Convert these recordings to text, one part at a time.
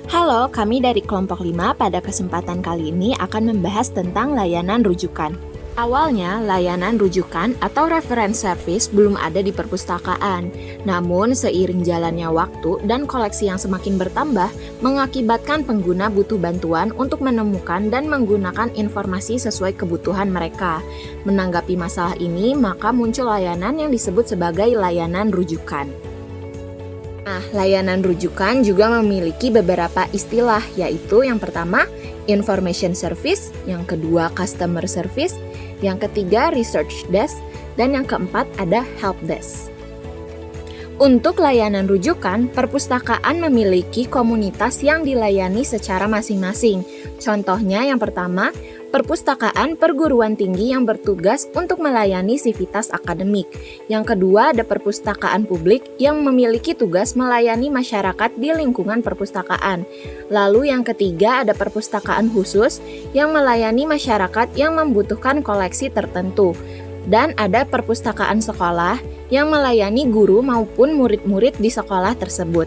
Halo, kami dari kelompok 5 pada kesempatan kali ini akan membahas tentang layanan rujukan. Awalnya, layanan rujukan atau reference service belum ada di perpustakaan. Namun, seiring jalannya waktu dan koleksi yang semakin bertambah, mengakibatkan pengguna butuh bantuan untuk menemukan dan menggunakan informasi sesuai kebutuhan mereka. Menanggapi masalah ini, maka muncul layanan yang disebut sebagai layanan rujukan. Nah, layanan rujukan juga memiliki beberapa istilah, yaitu yang pertama, information service, yang kedua, customer service, yang ketiga, research desk, dan yang keempat ada help desk. Untuk layanan rujukan, perpustakaan memiliki komunitas yang dilayani secara masing-masing. Contohnya yang pertama, perpustakaan perguruan tinggi yang bertugas untuk melayani sivitas akademik. Yang kedua, ada perpustakaan publik yang memiliki tugas melayani masyarakat di lingkungan perpustakaan. Lalu yang ketiga, ada perpustakaan khusus yang melayani masyarakat yang membutuhkan koleksi tertentu. Dan ada perpustakaan sekolah yang melayani guru maupun murid-murid di sekolah tersebut.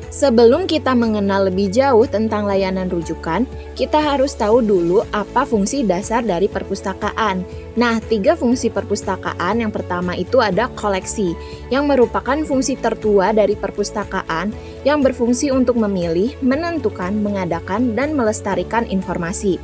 Sebelum kita mengenal lebih jauh tentang layanan rujukan, kita harus tahu dulu apa fungsi dasar dari perpustakaan. Nah, 3 fungsi perpustakaan yang pertama itu ada koleksi, yang merupakan fungsi tertua dari perpustakaan yang berfungsi untuk memilih, menentukan, mengadakan, dan melestarikan informasi.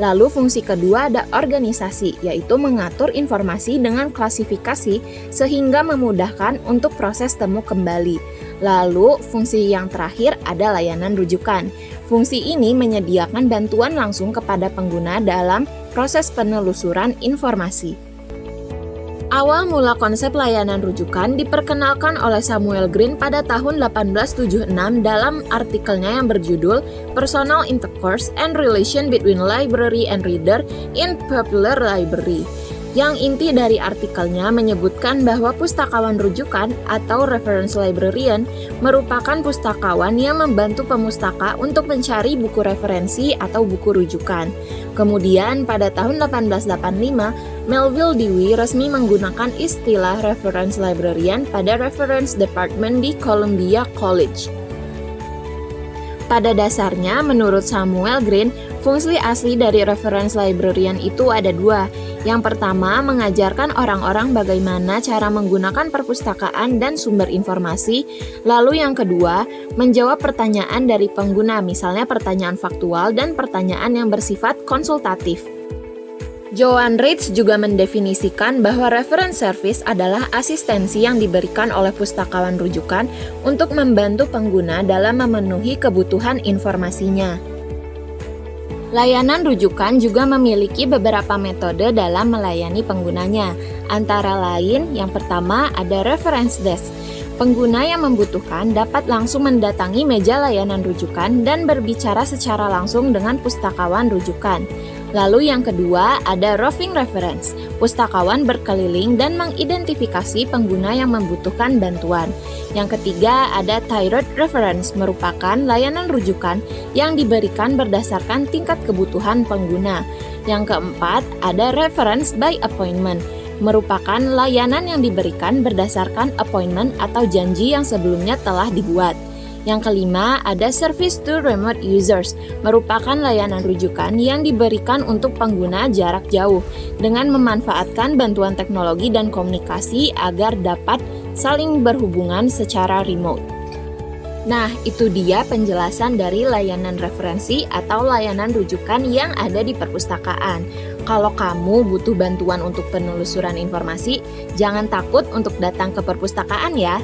Lalu fungsi kedua ada organisasi, yaitu mengatur informasi dengan klasifikasi sehingga memudahkan untuk proses temu kembali. Lalu fungsi yang terakhir ada layanan rujukan. Fungsi ini menyediakan bantuan langsung kepada pengguna dalam proses penelusuran informasi. Awal mula konsep layanan rujukan diperkenalkan oleh Samuel Green pada tahun 1876 dalam artikelnya yang berjudul Personal Intercourse and Relation Between Library and Reader in Popular Library. Yang inti dari artikelnya menyebutkan bahwa pustakawan rujukan atau reference librarian merupakan pustakawan yang membantu pemustaka untuk mencari buku referensi atau buku rujukan. Kemudian pada tahun 1885, Melville Dewey resmi menggunakan istilah reference librarian pada reference department di Columbia College. Pada dasarnya, menurut Samuel Green, fungsi asli dari reference librarian itu ada 2. Yang pertama, mengajarkan orang-orang bagaimana cara menggunakan perpustakaan dan sumber informasi. Lalu yang kedua, menjawab pertanyaan dari pengguna, misalnya pertanyaan faktual dan pertanyaan yang bersifat konsultatif. Joan Reitz juga mendefinisikan bahwa reference service adalah asistensi yang diberikan oleh pustakawan rujukan untuk membantu pengguna dalam memenuhi kebutuhan informasinya. Layanan rujukan juga memiliki beberapa metode dalam melayani penggunanya. Antara lain, yang pertama ada reference desk. Pengguna yang membutuhkan dapat langsung mendatangi meja layanan rujukan dan berbicara secara langsung dengan pustakawan rujukan. Lalu yang kedua ada roving reference. Pustakawan berkeliling dan mengidentifikasi pengguna yang membutuhkan bantuan. Yang ketiga ada tiered reference, merupakan layanan rujukan yang diberikan berdasarkan tingkat kebutuhan pengguna. Yang keempat ada reference by appointment, merupakan layanan yang diberikan berdasarkan appointment atau janji yang sebelumnya telah dibuat. Yang kelima, ada service to remote users, merupakan layanan rujukan yang diberikan untuk pengguna jarak jauh dengan memanfaatkan bantuan teknologi dan komunikasi agar dapat saling berhubungan secara remote. Nah, itu dia penjelasan dari layanan referensi atau layanan rujukan yang ada di perpustakaan. Kalau kamu butuh bantuan untuk penelusuran informasi, jangan takut untuk datang ke perpustakaan ya.